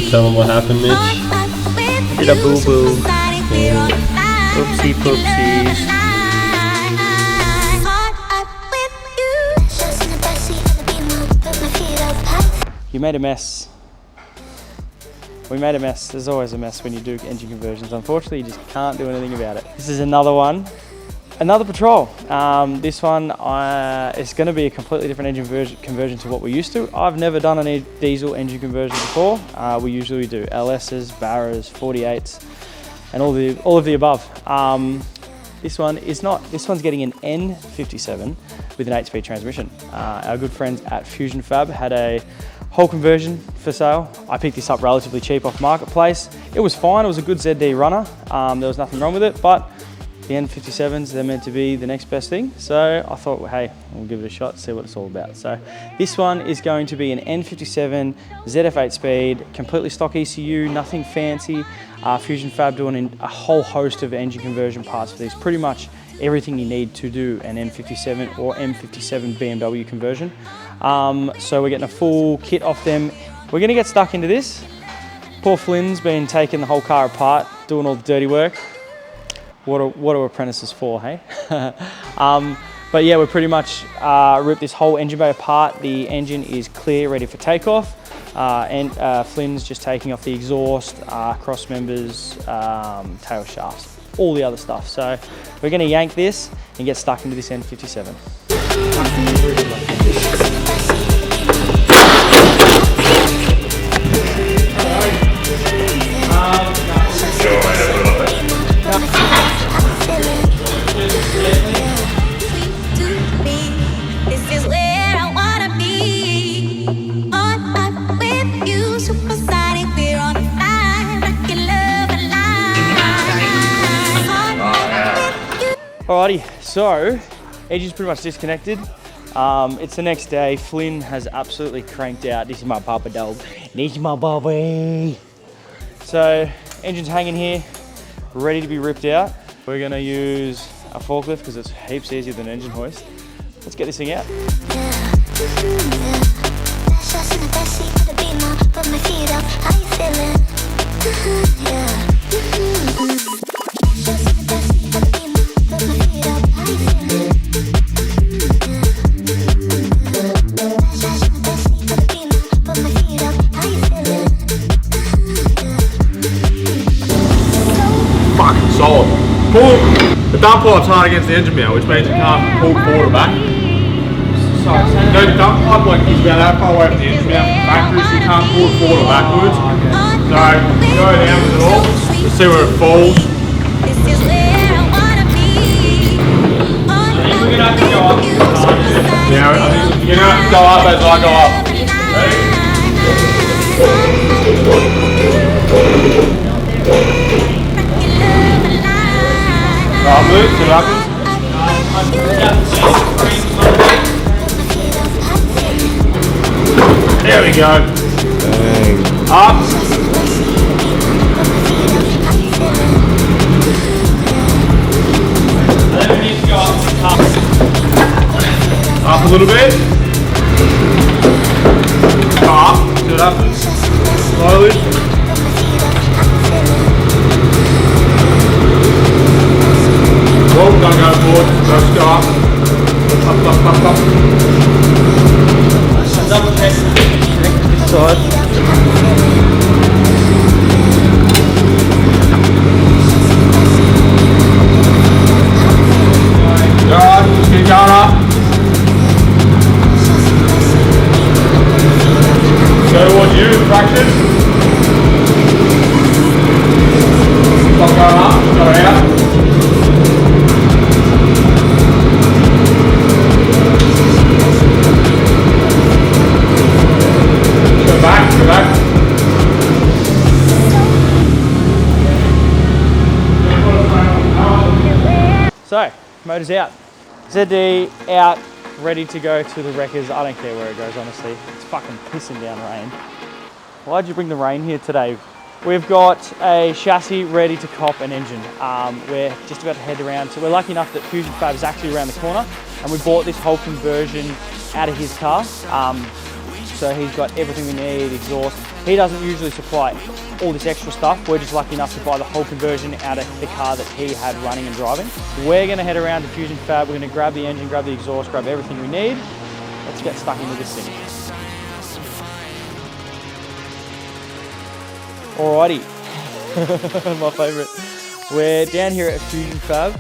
Tell them what happened, Mitch. Did a boo-boo. Oopsie poopsies. You made a mess. We made a mess. There's always a mess when you do engine conversions. Unfortunately, you just can't do anything about it. This is another one. Another Patrol. This one is going to be a completely different engine conversion to what we're used to. I've never done any diesel engine conversion before. We usually do LSs, Barras, 48s, and all of the above. This one is not. This one's getting an N57 with an 8-speed transmission. Our good friends at Fusion Fab had a whole conversion for sale. I picked this up relatively cheap off Marketplace. It was fine. It was a good ZD runner. There was nothing wrong with it, but the N57s, they're meant to be the next best thing. So I thought, well, hey, we'll give it a shot, see what it's all about. So this one is going to be an N57 ZF 8-speed, completely stock ECU, nothing fancy. Fusion Fab doing a whole host of engine conversion parts for these. Pretty much everything you need to do an N57 or M57 BMW conversion. So we're getting a full kit off them. We're gonna get stuck into this. Poor Flynn's been taking the whole car apart, doing all the dirty work. What are apprentices for, hey? But yeah, we're pretty much ripped this whole engine bay apart. The engine is clear, ready for takeoff. And Flynn's just taking off the exhaust, cross members, tail shafts, all the other stuff. So we're gonna yank this and get stuck into this N57. Alrighty, so engine's pretty much disconnected. It's the next day. Flynn has absolutely cranked out. This is my papa dog. This is my Bobby. So engine's hanging here, ready to be ripped out. We're gonna use a forklift because it's heaps easier than an engine hoist. Let's get this thing out. Fucking solid. The dump pipe's hard against the engine mount, which means you can't pull forward or back. Sorry, No, the dump pipe is about that far away from the engine mount backwards, so you can't pull it forward or backwards. So go down with it all, you'll see where it falls. we're gonna have to go up. Yeah, I think you're gonna have to go up as I go up. Ready? Move, see what happens. There we go. Bang. Up. And then we need to go up. Up a little bit. Up. See what happens. Slowly. Whoa, don't go forward, just go up. Up. Double check this side. Alright, just keep going up. Go towards you, traction. Stop going up, go out. So, motor's out. ZD out, ready to go to the wreckers. I don't care where it goes, honestly. It's fucking pissing down rain. Why'd you bring the rain here today? We've got a chassis ready to cop an engine. We're just about to head around. So we're lucky enough that Fusion Fab is actually around the corner. and we bought this whole conversion out of his car. So he's got everything we need, exhaust. He doesn't usually supply all this extra stuff. We're just lucky enough to buy the whole conversion out of the car that he had running and driving. We're gonna head around to Fusion Fab. We're gonna grab the engine, grab the exhaust, grab everything we need. Let's get stuck into this thing. Alrighty, my favourite. We're down here at Fusion Fab.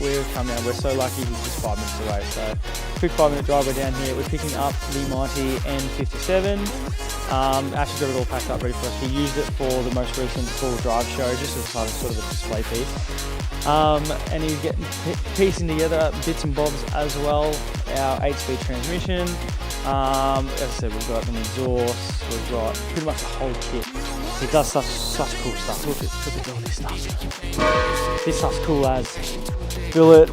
We've come down, we're so lucky, he's just 5 minutes away. So quick 5-minute drive, we're down here. We're picking up the mighty N57. Ash has got it all packed up ready for us. He used it for the most recent full drive show, just as part of sort of a display piece. And he's getting piecing together bits and bobs as well. Our 8-speed transmission. As I said, we've got an exhaust, we've got pretty much the whole kit. He does such cool stuff. Look at all this stuff. This stuff's cool as billet,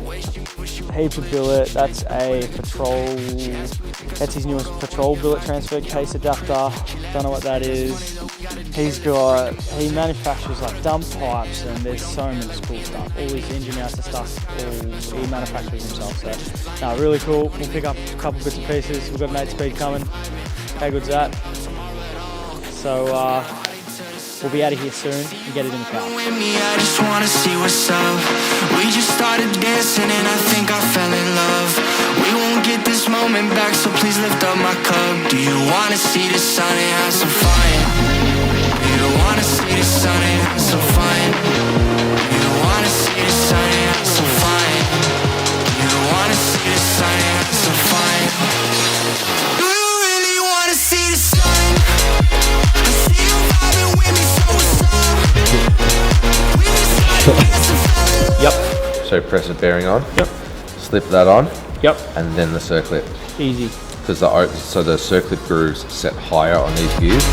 heaps of billet. That's a Patrol, that's his newest Patrol billet transfer case adapter. Don't know what that is. He manufactures like dump pipes, and there's so much cool stuff. All his engine mounts and stuff, he manufactures himself. So, no, really cool. We'll pick up a couple bits and pieces. We've got an 8-speed coming. How good's that? So, we'll be out of here soon and get it in the car. I just wanna see what's up. We just started dancing and I think I fell in love. We won't get this moment back, so please lift up my cup. Do you wanna see the sun and have some fun? Do you wanna see the sun and have some fun? Do you wanna see the sun and have some fun? Do you wanna see the sun and have some fun? Do you really wanna see the sun? I see you vibing with me, so what's up? We just started dancing, fell in love. Yep. So press the bearing on. Yep. Slip that on. Yep. And then the circlip. Easy. Because the circlip grooves set higher on these gears.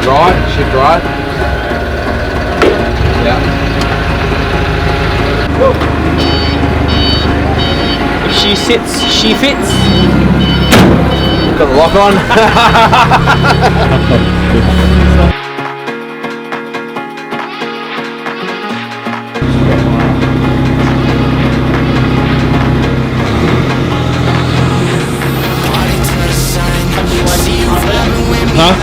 Go right, shift right. Yeah. If she sits, she fits. Got the lock on. Huh?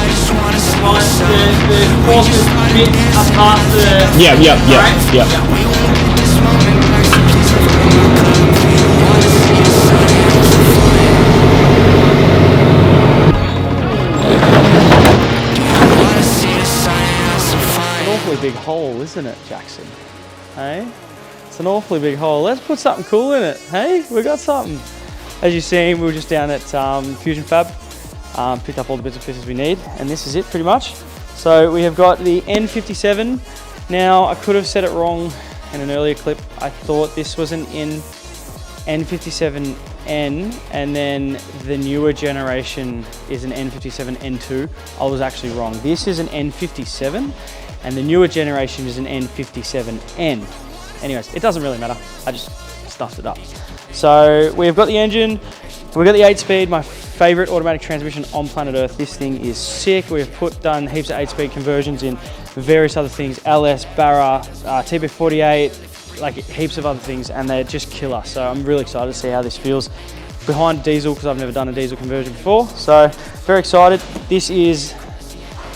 The courses bit up past the... Yeah. An awfully big hole, isn't it, Jackson? Hey? It's an awfully big hole. Let's put something cool in it, hey? We got something. As you've seen, we were just down at Fusion Fab. Picked up all the bits and pieces we need, and this is it pretty much. So we have got the N57. Now, I could have said it wrong in an earlier clip. I thought this was an N57N, and then the newer generation is an N57 N2. I was actually wrong. This is an N57, and the newer generation is an N57N. Anyways, it doesn't really matter. I just stuffed it up. So we've got the engine, we've got the 8-speed, my favorite automatic transmission on planet Earth. This thing is sick. We've done heaps of 8-speed conversions in various other things, LS, Barra, TB48, like heaps of other things, and they're just killer. So I'm really excited to see how this feels behind diesel, because I've never done a diesel conversion before. So very excited. This is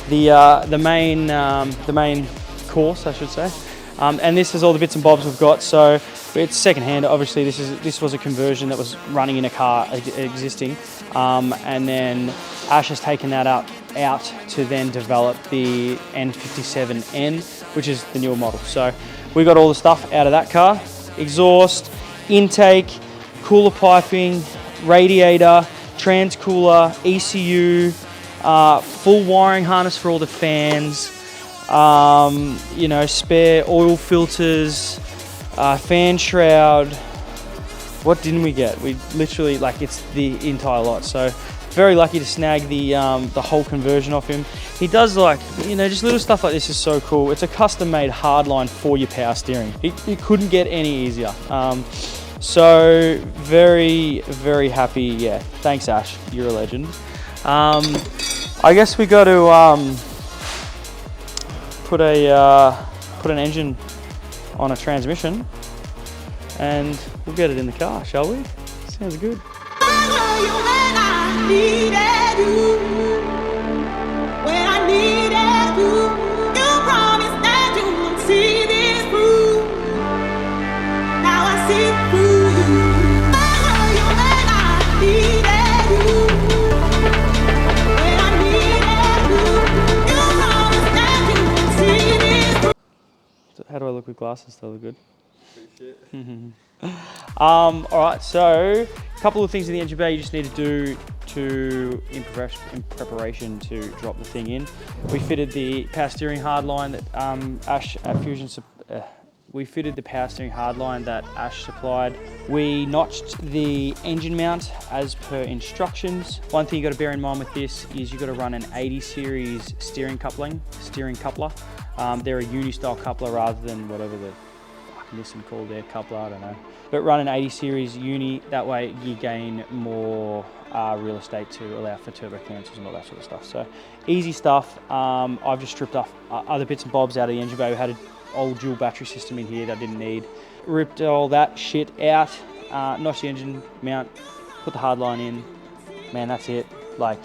the main course, I should say. And this is all the bits and bobs we've got. So it's second-hand. Obviously, this was a conversion that was running in a car existing, and then Ash has taken that out to then develop the N57N, which is the newer model. So we got all the stuff out of that car: exhaust, intake, cooler piping, radiator, trans cooler, ECU, full wiring harness for all the fans. You know, spare oil filters, fan shroud, What didn't we get? We literally, like, it's the entire lot. So very lucky to snag the whole conversion off him. He does, like, you know, just little stuff like this is so cool. It's a custom made hardline for your power steering. It couldn't get any easier. So very, very happy. Yeah, thanks Ash, you're a legend. I guess we got to put an engine on a transmission, and we'll get it in the car, shall we? Sounds good. How do I look with glasses? Do I look good? All right, so a couple of things in the engine bay you just need to do in preparation to drop the thing in. We fitted the power steering hardline that Ash at Fusion we fitted the power steering hardline that Ash supplied. We notched the engine mount as per instructions. One thing you got to bear in mind with this is you got to run an 80 series steering coupler. They're a uni style coupler rather than whatever the Nissan called their coupler, I don't know. But run an 80 series uni, that way you gain more real estate to allow for turbo cancels and all that sort of stuff. So easy stuff. I've just stripped off other bits and bobs out of the engine bay. We had an old dual battery system in here that I didn't need. Ripped all that shit out, notched the engine mount, put the hardline in. Man, that's it. Like,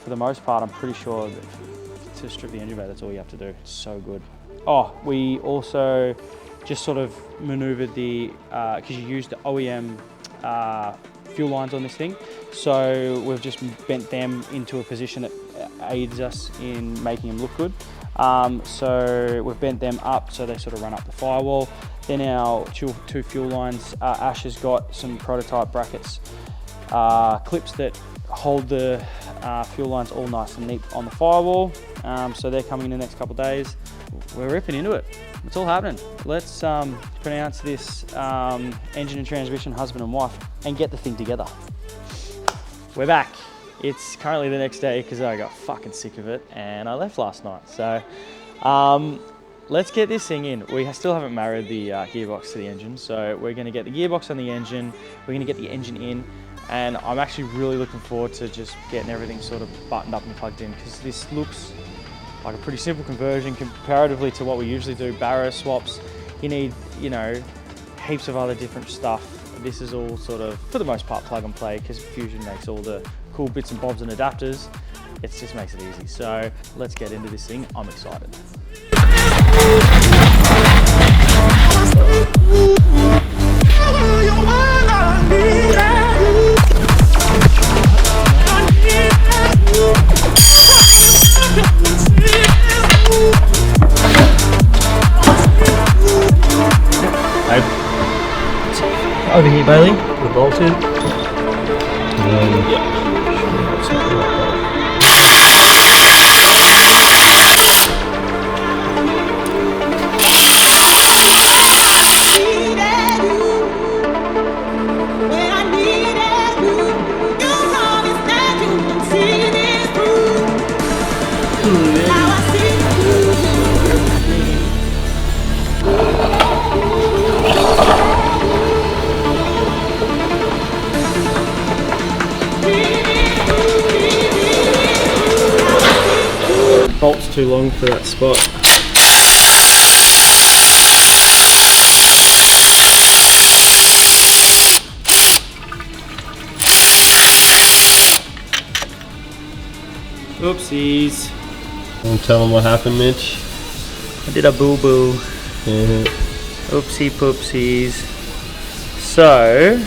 for the most part, I'm pretty sure that to strip the engine bay, that's all you have to do. It's so good. Oh, we also just sort of maneuvered the, because you use the OEM fuel lines on this thing. So we've just bent them into a position that aids us in making them look good. So we've bent them up so they sort of run up the firewall. Then our two fuel lines, Ash has got some prototype brackets, clips that hold the fuel lines all nice and neat on the firewall. So they're coming in the next couple of days. We're ripping into it. It's all happening. Let's pronounce this engine and transmission husband and wife and get the thing together. We're back. It's currently the next day because I got fucking sick of it and I left last night. So let's get this thing in. We still haven't married the gearbox to the engine. So we're gonna get the gearbox on the engine. We're gonna get the engine in. And I'm actually really looking forward to just getting everything sort of buttoned up and plugged in, because this looks like a pretty simple conversion comparatively to what we usually do. Barrow swaps, you need, you know, heaps of other different stuff. This is all sort of, for the most part, plug and play, because Fusion makes all the cool bits and bobs and adapters. It just makes it easy. So let's get into this thing. I'm excited. Over here, Bailey. The bolt in. Bolt's too long for that spot. Oopsies. Don't tell them what happened, Mitch. I did a boo-boo. Yeah. Oopsie poopsies. So